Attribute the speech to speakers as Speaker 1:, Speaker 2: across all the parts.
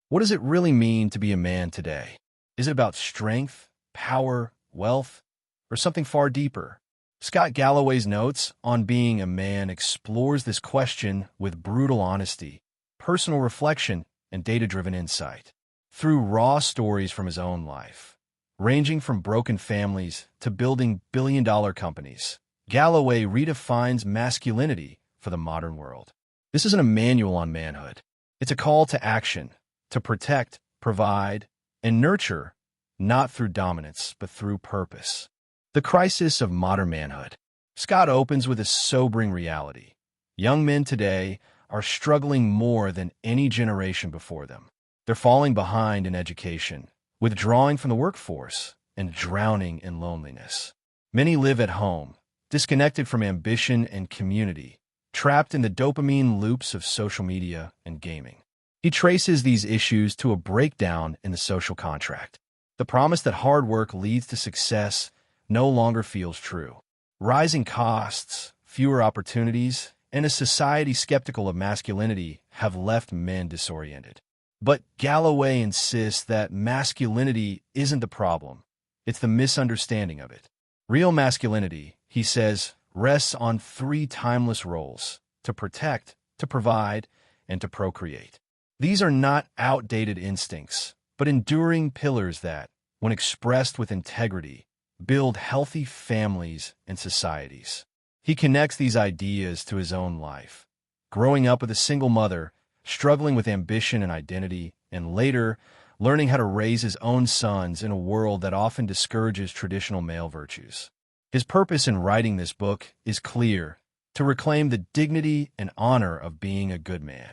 Speaker 1: What does it really mean to be a man today? Is it about strength, power, wealth, or something far deeper? Scott Galloway's notes on being a man explores this question with brutal honesty, personal reflection, and data-driven insight. Through raw stories from his own life, ranging from broken families to building billion-dollar companies, Galloway redefines masculinity for the modern world. This isn't a manual on manhood. It's a call to action, to protect, provide, and nurture, not through dominance, but through purpose. The crisis of modern manhood. Scott opens with a sobering reality. Young men today are struggling more than any generation before them. They're falling behind in education, withdrawing from the workforce, and drowning in loneliness. Many live at home, disconnected from ambition and community, trapped in the dopamine loops of social media and gaming. He traces these issues to a breakdown in the social contract. The promise that hard work leads to success no longer feels true. Rising costs, fewer opportunities, and a society skeptical of masculinity have left men disoriented. But Galloway insists that masculinity isn't the problem. It's the misunderstanding of it. Real masculinity, he says, rests on three timeless roles: to protect, to provide, and to procreate. These are not outdated instincts, but enduring pillars that, when expressed with integrity, build healthy families and societies. He connects these ideas to his own life, growing up with a single mother, struggling with ambition and identity, and later learning how to raise his own sons in a world that often discourages traditional male virtues. His purpose in writing this book is clear: to reclaim the dignity and honor of being a good man.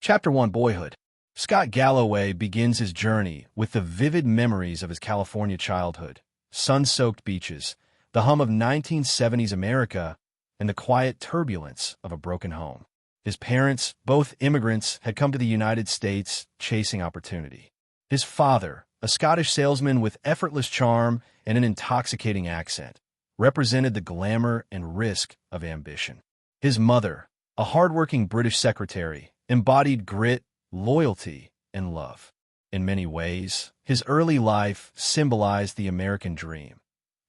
Speaker 1: Chapter 1: Boyhood. Scott Galloway begins his journey with the vivid memories of his California childhood: sun-soaked beaches, the hum of 1970s America, and the quiet turbulence of a broken home. His parents, both immigrants, had come to the United States chasing opportunity. His father, a Scottish salesman with effortless charm and an intoxicating accent, represented the glamour and risk of ambition. His mother, a hardworking British secretary, embodied grit, loyalty, and love. In many ways, his early life symbolized the American dream: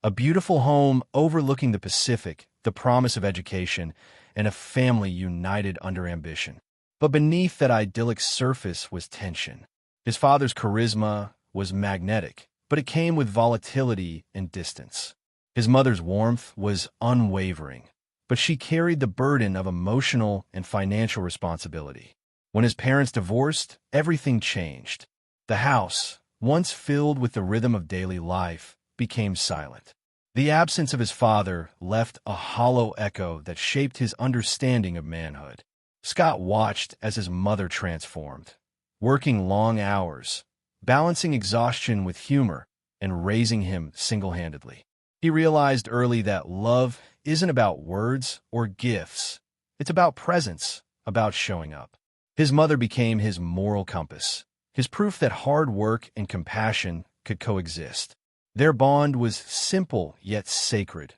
Speaker 1: a beautiful home overlooking the Pacific, the promise of education, and a family united under ambition. But beneath that idyllic surface was tension. His father's charisma was magnetic, but it came with volatility and distance. His mother's warmth was unwavering, but she carried the burden of emotional and financial responsibility. When his parents divorced, everything changed. The house, once filled with the rhythm of daily life, became silent. The absence of his father left a hollow echo that shaped his understanding of manhood. Scott watched as his mother transformed, working long hours, balancing exhaustion with humor, and raising him single-handedly. He realized early that love isn't about words or gifts. It's about presence, about showing up. His mother became his moral compass, his proof that hard work and compassion could coexist. Their bond was simple yet sacred: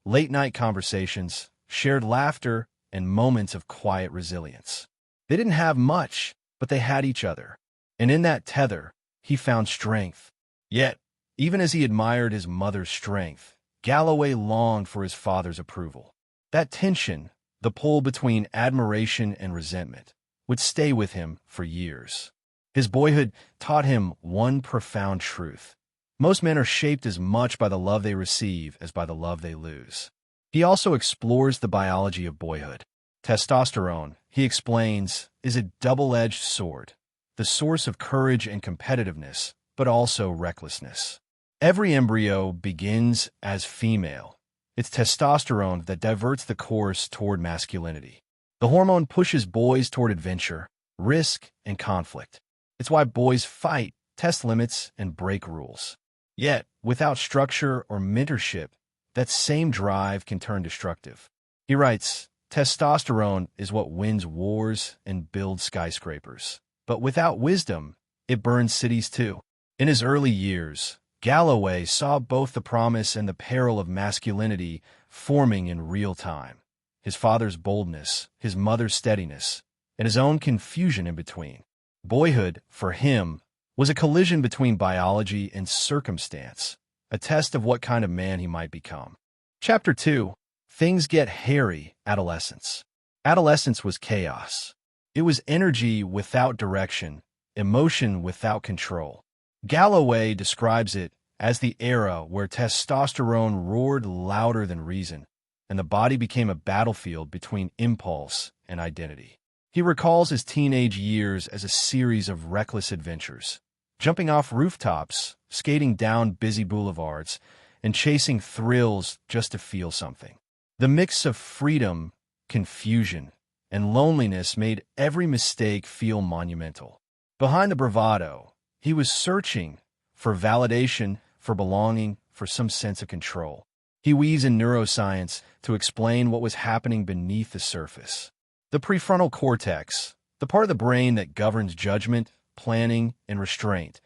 Speaker 1: late-night conversations, shared laughter, and moments of quiet resilience. They didn't have much, but they had each other. And in that tether, he found strength. Yet, even as he admired his mother's strength, Galloway longed for his father's approval. That tension, the pull between admiration and resentment, would stay with him for years. His boyhood taught him one profound truth: most men are shaped as much by the love they receive as by the love they lose. He also explores the biology of boyhood. Testosterone, he explains, is a double-edged sword, the source of courage and competitiveness, but also recklessness. Every embryo begins as female. It's testosterone that diverts the course toward masculinity. The hormone pushes boys toward adventure, risk, and conflict. It's why boys fight, test limits, and break rules. Yet, without structure or mentorship, that same drive can turn destructive. He writes, testosterone is what wins wars and builds skyscrapers. But without wisdom, it burns cities too. In his early years, Galloway saw both the promise and the peril of masculinity forming in real time. His father's boldness, his mother's steadiness, and his own confusion in between. Boyhood, for him, was a collision between biology and circumstance, a test of what kind of man he might become. Chapter 2. Things Get Hairy, Adolescence. Adolescence was chaos. It was energy without direction, emotion without control. Galloway describes it as the era where testosterone roared louder than reason, and the body became a battlefield between impulse and identity. He recalls his teenage years as a series of reckless adventures, jumping off rooftops, skating down busy boulevards, and chasing thrills just to feel something. The mix of freedom, confusion, and loneliness made every mistake feel monumental. Behind the bravado, he was searching for validation, for belonging, for some sense of control. He weaves in neuroscience to explain what was happening beneath the surface. The prefrontal cortex, the part of the brain that governs judgment, planning, and restraint,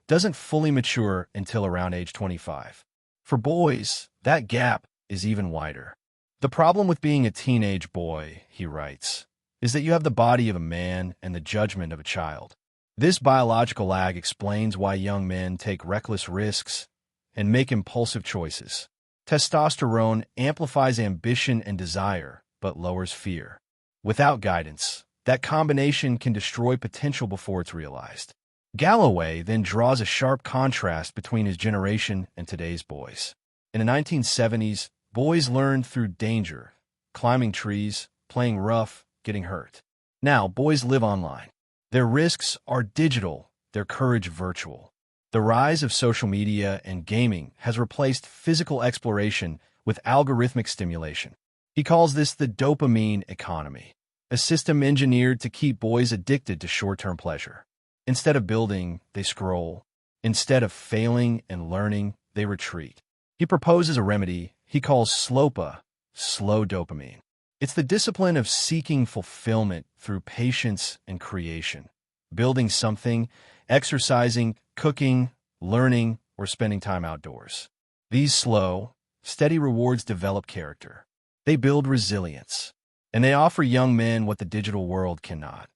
Speaker 1: doesn't fully mature until around age 25. For boys, that gap is even wider. The problem with being a teenage boy, he writes, is that you have the body of a man and the judgment of a child. This biological lag explains why young men take reckless risks and make impulsive choices. Testosterone amplifies ambition and desire, but lowers fear. Without guidance, that combination can destroy potential before it's realized. Galloway then draws a sharp contrast between his generation and today's boys. In the 1970s, boys learned through danger, climbing trees, playing rough, getting hurt. Now, boys live online. Their risks are digital, their courage virtual. The rise of social media and gaming has replaced physical exploration with algorithmic stimulation. He calls this the dopamine economy, a system engineered to keep boys addicted to short-term pleasure. Instead of building, they scroll. Instead of failing and learning, they retreat. He proposes a remedy he calls SLOPA, slow dopamine. It's the discipline of seeking fulfillment through patience and creation, building something, exercising, cooking, learning, or spending time outdoors. These slow, steady rewards develop character. They build resilience, and they offer young men what the digital world cannot,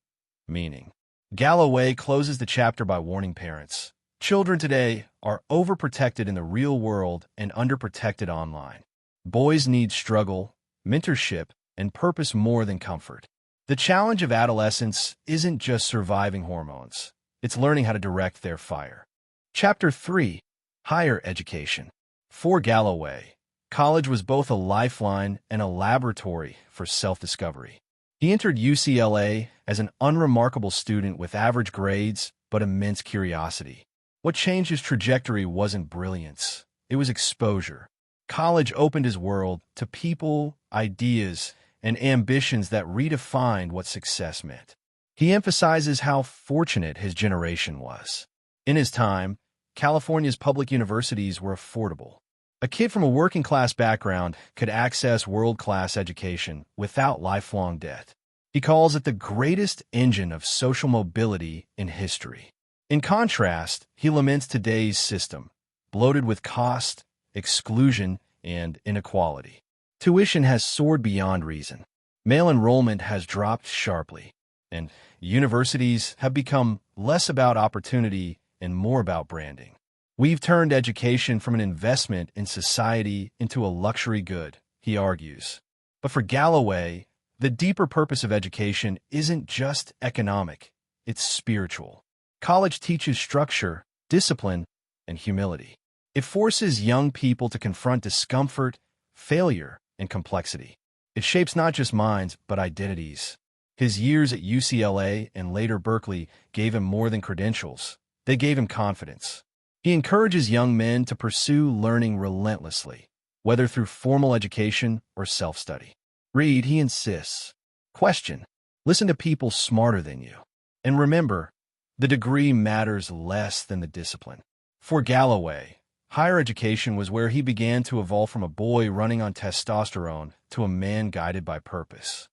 Speaker 1: meaning. Galloway closes the chapter by warning parents. Children today are overprotected in the real world and underprotected online. Boys need struggle, mentorship, and purpose more than comfort. The challenge of adolescence isn't just surviving hormones. It's learning how to direct their fire. Chapter 3. Higher Education. For Galloway, college was both a lifeline and a laboratory for self-discovery. He entered UCLA as an unremarkable student with average grades but immense curiosity. What changed his trajectory wasn't brilliance. It was exposure. College opened his world to people, ideas, and ambitions that redefined what success meant. He emphasizes how fortunate his generation was. In his time, California's public universities were affordable. A kid from a working-class background could access world-class education without lifelong debt. He calls it the greatest engine of social mobility in history. In contrast, he laments today's system, bloated with cost, exclusion, and inequality. Tuition has soared beyond reason. Male enrollment has dropped sharply, and universities have become less about opportunity and more about branding. We've turned education from an investment in society into a luxury good, he argues. But for Galloway, the deeper purpose of education isn't just economic, it's spiritual. College teaches structure, discipline, and humility. It forces young people to confront discomfort, failure, and complexity. It shapes not just minds, but identities. His years at UCLA and later Berkeley gave him more than credentials. They gave him confidence. He encourages young men to pursue learning relentlessly, whether through formal education or self-study. Read, he insists. Question. Listen to people smarter than you. And remember, the degree matters less than the discipline. For Galloway, higher education was where he began to evolve from a boy running on testosterone to a man guided by purpose.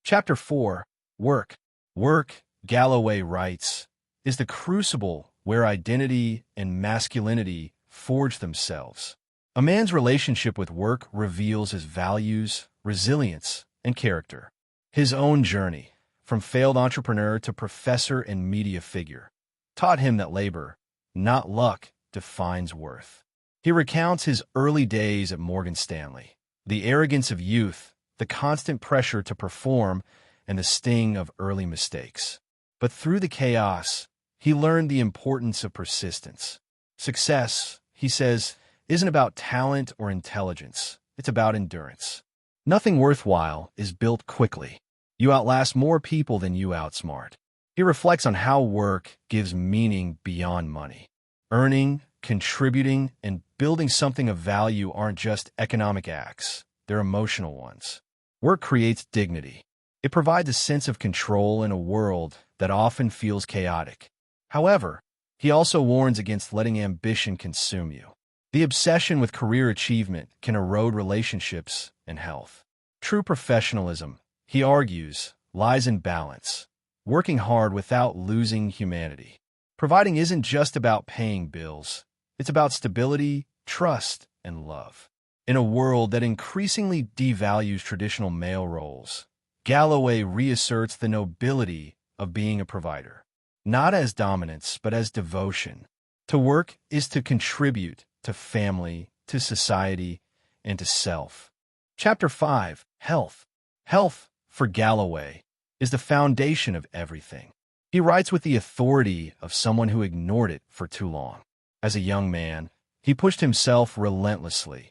Speaker 1: Chapter 4. Work. Work, Galloway writes, is the crucible where identity and masculinity forge themselves. A man's relationship with work reveals his values, resilience, and character. His own journey, from failed entrepreneur to professor and media figure, taught him that labor, not luck, defines worth. He recounts his early days at Morgan Stanley, the arrogance of youth, the constant pressure to perform, and the sting of early mistakes. But through the chaos, he learned the importance of persistence. Success, he says, isn't about talent or intelligence. It's about endurance. Nothing worthwhile is built quickly. You outlast more people than you outsmart. He reflects on how work gives meaning beyond money. Earning, contributing, and building something of value aren't just economic acts. They're emotional ones. Work creates dignity. It provides a sense of control in a world that often feels chaotic. However, he also warns against letting ambition consume you. The obsession with career achievement can erode relationships and health. True professionalism, he argues, lies in balance, working hard without losing humanity. Providing isn't just about paying bills. It's about stability, trust, and love. In a world that increasingly devalues traditional male roles, Galloway reasserts the nobility of being a provider, not as dominance, but as devotion. To work is to contribute to family, to society, and to self. Chapter 5, Health. Health, for Galloway, is the foundation of everything. He writes with the authority of someone who ignored it for too long. As a young man, he pushed himself relentlessly,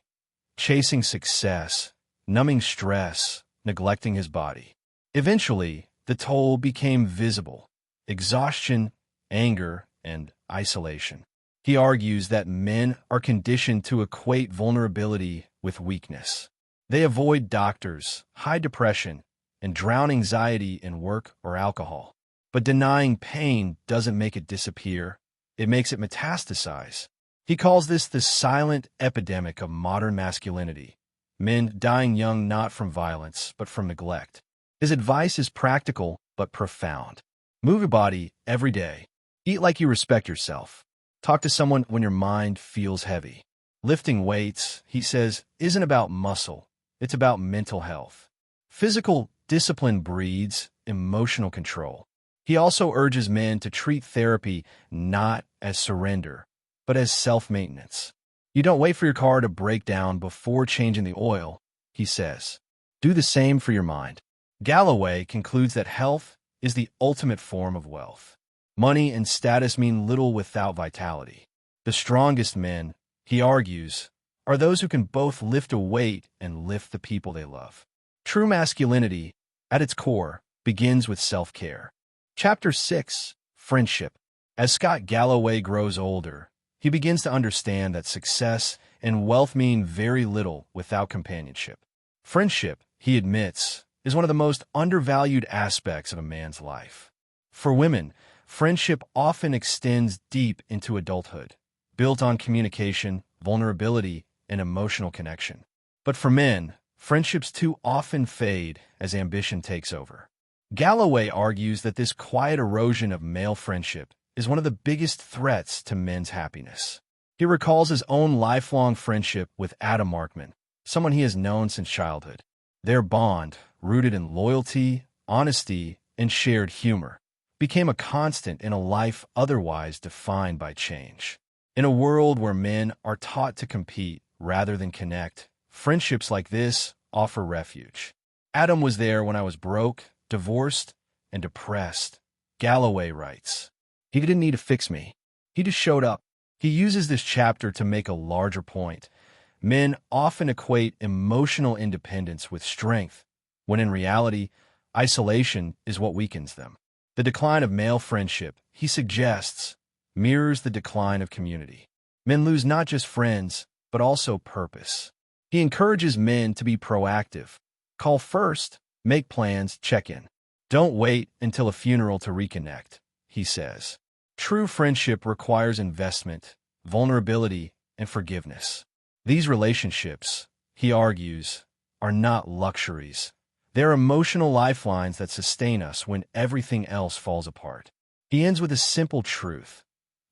Speaker 1: chasing success, numbing stress, neglecting his body. Eventually, the toll became visible: exhaustion, anger, and isolation. He argues that men are conditioned to equate vulnerability with weakness. They avoid doctors, hide depression, and drown anxiety in work or alcohol. But denying pain doesn't make it disappear. It makes it metastasize. He calls this the silent epidemic of modern masculinity, men dying young not from violence, but from neglect. His advice is practical but profound. Move your body every day. Eat like you respect yourself. Talk to someone when your mind feels heavy. Lifting weights, he says, isn't about muscle. It's about mental health. Physical discipline breeds emotional control. He also urges men to treat therapy not as surrender, but as self-maintenance. You don't wait for your car to break down before changing the oil, he says. Do the same for your mind. Galloway concludes that health is the ultimate form of wealth. Money and status mean little without vitality. The strongest men, he argues, are those who can both lift a weight and lift the people they love. True masculinity, at its core, begins with self-care. Chapter 6, Friendship. As Scott Galloway grows older, he begins to understand that success and wealth mean very little without companionship. Friendship, he admits, is one of the most undervalued aspects of a man's life. For women, friendship often extends deep into adulthood, built on communication, vulnerability, and emotional connection. But for men, friendships too often fade as ambition takes over. Galloway argues that this quiet erosion of male friendship is one of the biggest threats to men's happiness. He recalls his own lifelong friendship with Adam Markman, someone he has known since childhood. Their bond, rooted in loyalty, honesty, and shared humor, became a constant in a life otherwise defined by change. In a world where men are taught to compete rather than connect, friendships like this offer refuge. Adam was there when I was broke, divorced, and depressed, Galloway writes. He didn't need to fix me. He just showed up. He uses this chapter to make a larger point. Men often equate emotional independence with strength, when in reality, isolation is what weakens them. The decline of male friendship, he suggests, mirrors the decline of community. Men lose not just friends, but also purpose. He encourages men to be proactive. Call first, make plans, check in. Don't wait until a funeral to reconnect, he says. True friendship requires investment, vulnerability, and forgiveness. These relationships, he argues, are not luxuries. They're emotional lifelines that sustain us when everything else falls apart. He ends with a simple truth.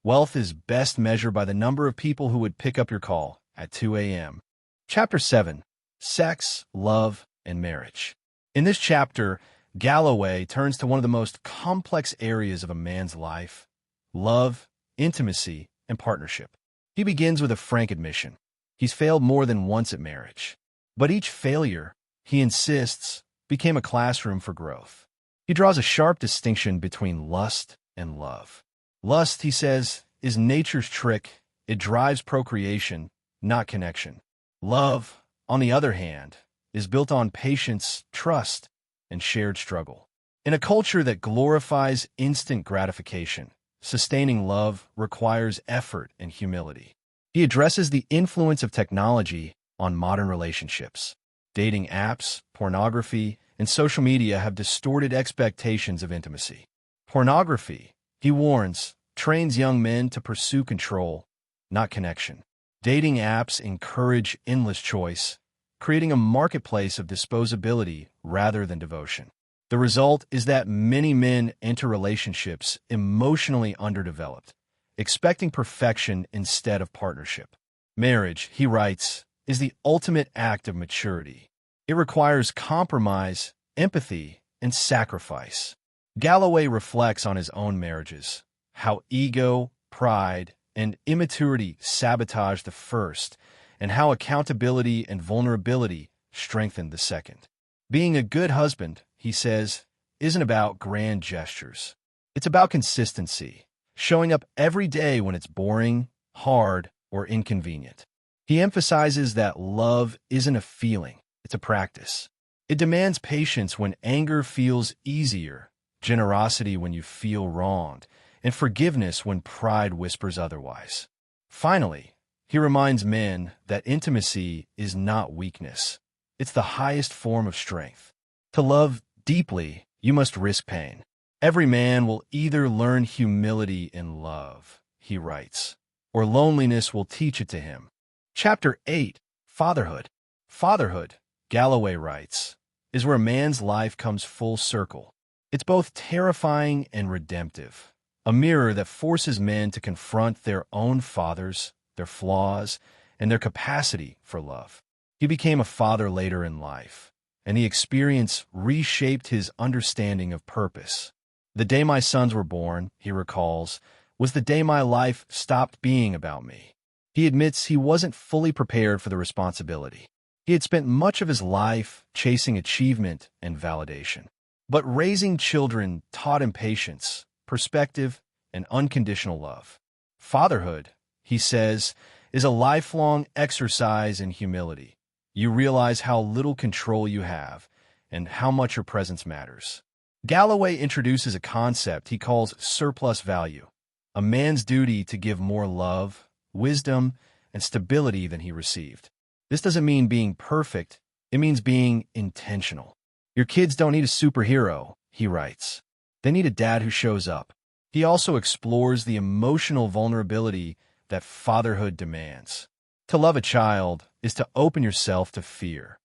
Speaker 1: Wealth is best measured by the number of people who would pick up your call at 2 a.m. Chapter 7, Sex, Love, and Marriage. In this chapter, Galloway turns to one of the most complex areas of a man's life: love, intimacy, and partnership. He begins with a frank admission. He's failed more than once at marriage. But each failure, he insists, became a classroom for growth. He draws a sharp distinction between lust and love. Lust, he says, is nature's trick. It drives procreation, not connection. Love, on the other hand, is built on patience, trust, and shared struggle. In a culture that glorifies instant gratification, sustaining love requires effort and humility. He addresses the influence of technology on modern relationships. Dating apps, pornography, and social media have distorted expectations of intimacy. Pornography, he warns, trains young men to pursue control, not connection. Dating apps encourage endless choice, creating a marketplace of disposability rather than devotion. The result is that many men enter relationships emotionally underdeveloped, expecting perfection instead of partnership. Marriage, he writes, is the ultimate act of maturity. It requires compromise, empathy, and sacrifice. Galloway reflects on his own marriages, how ego, pride, and immaturity sabotage the first, and how accountability and vulnerability strengthen the second. Being a good husband, he says, isn't about grand gestures. It's about consistency, showing up every day when it's boring, hard, or inconvenient. He emphasizes that love isn't a feeling, it's a practice. It demands patience when anger feels easier, generosity when you feel wronged, and forgiveness when pride whispers otherwise. Finally, he reminds men that intimacy is not weakness. It's the highest form of strength. To love deeply, you must risk pain. Every man will either learn humility in love, he writes, or loneliness will teach it to him. Chapter 8, Fatherhood. Fatherhood, Galloway writes, is where a man's life comes full circle. It's both terrifying and redemptive, a mirror that forces men to confront their own fathers, their flaws, and their capacity for love. He became a father later in life, and the experience reshaped his understanding of purpose. The day my sons were born, he recalls, was the day my life stopped being about me. He admits he wasn't fully prepared for the responsibility. He had spent much of his life chasing achievement and validation. But raising children taught him patience, perspective, and unconditional love. Fatherhood, he says, is a lifelong exercise in humility. You realize how little control you have and how much your presence matters. Galloway introduces a concept he calls surplus value, a man's duty to give more love, wisdom, and stability than he received. This doesn't mean being perfect, it means being intentional. Your kids don't need a superhero, he writes. They need a dad who shows up. He also explores the emotional vulnerability that fatherhood demands. To love a child is to open yourself to fear,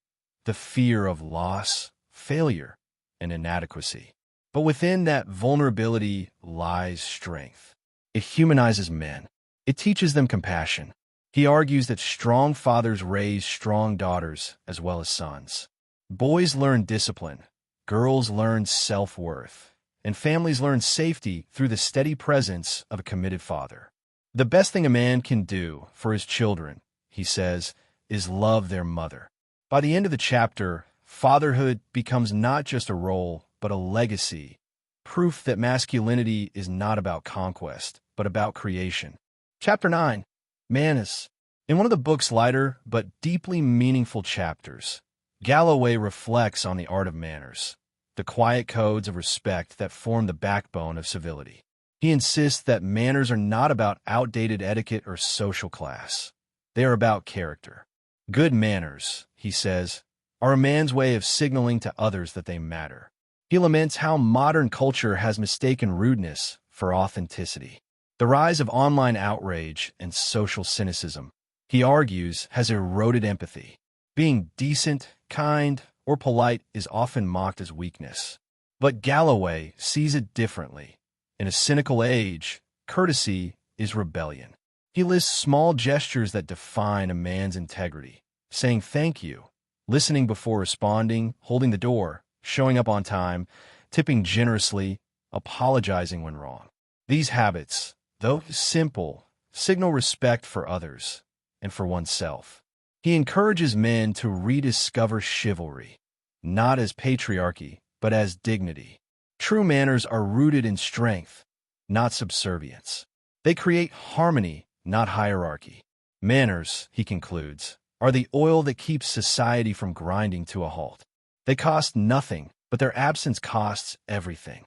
Speaker 1: the fear of loss, failure, and inadequacy. But within that vulnerability lies strength. It humanizes men. It teaches them compassion. He argues that strong fathers raise strong daughters as well as sons. Boys learn discipline, girls learn self-worth, and families learn safety through the steady presence of a committed father. The best thing a man can do for his children, he says, is love their mother. By the end of the chapter, fatherhood becomes not just a role, but a legacy, proof that masculinity is not about conquest, but about creation. Chapter 9, Manners. In one of the book's lighter but deeply meaningful chapters, Galloway reflects on the art of manners, the quiet codes of respect that form the backbone of civility. He insists that manners are not about outdated etiquette or social class. They are about character. Good manners, he says, are a man's way of signaling to others that they matter. He laments how modern culture has mistaken rudeness for authenticity. The rise of online outrage and social cynicism, he argues, has eroded empathy. Being decent, kind, or polite is often mocked as weakness. But Galloway sees it differently. In a cynical age, courtesy is rebellion. He lists small gestures that define a man's integrity, saying thank you, listening before responding, holding the door, showing up on time, tipping generously, apologizing when wrong. These habits, though simple, signal respect for others and for oneself. He encourages men to rediscover chivalry, not as patriarchy, but as dignity. True manners are rooted in strength, not subservience. They create harmony, not hierarchy. Manners, he concludes, are the oil that keeps society from grinding to a halt. They cost nothing, but their absence costs everything.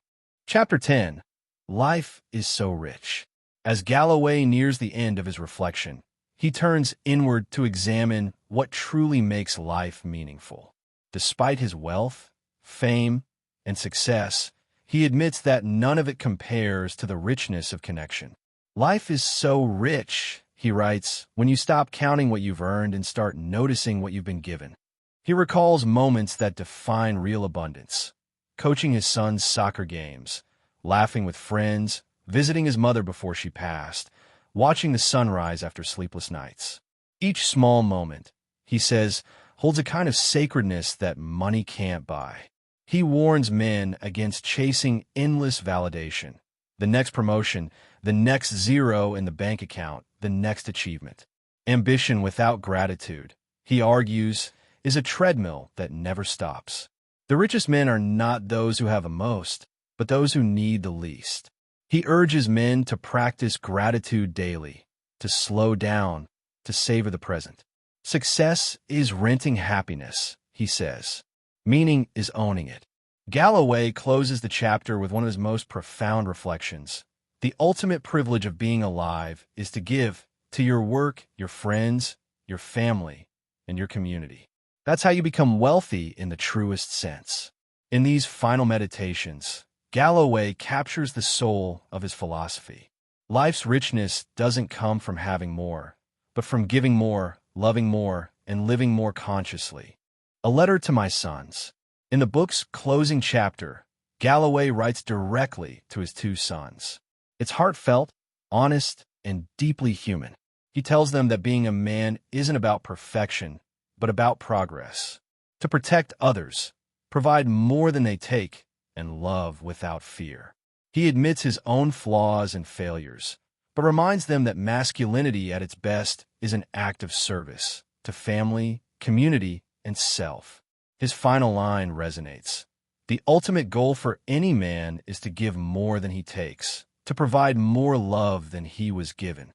Speaker 1: Chapter 10. Life is so rich. As Galloway nears the end of his reflection, he turns inward to examine what truly makes life meaningful. Despite his wealth, fame, and success, he admits that none of it compares to the richness of connection. Life is so rich, he writes, when you stop counting what you've earned and start noticing what you've been given. He recalls moments that define real abundance: coaching his son's soccer games, laughing with friends, visiting his mother before she passed, watching the sunrise after sleepless nights. Each small moment, he says, holds a kind of sacredness that money can't buy. He warns men against chasing endless validation. The next promotion, the next zero in the bank account, the next achievement. Ambition without gratitude, he argues, is a treadmill that never stops. The richest men are not those who have the most, but those who need the least. He urges men to practice gratitude daily, to slow down, to savor the present. Success is renting happiness, he says. Meaning is owning it. Galloway closes the chapter with one of his most profound reflections. The ultimate privilege of being alive is to give to your work, your friends, your family, and your community. That's how you become wealthy in the truest sense. In these final meditations, Galloway captures the soul of his philosophy. Life's richness doesn't come from having more, but from giving more, loving more, and living more consciously. A letter to my sons. In the book's closing chapter, Galloway writes directly to his two sons. It's heartfelt, honest, and deeply human. He tells them that being a man isn't about perfection, but about progress. To protect others, provide more than they take, and love without fear. He admits his own flaws and failures, but reminds them that masculinity at its best is an act of service to family, community, and self. His final line resonates. The ultimate goal for any man is to give more than he takes, to provide more love than he was given.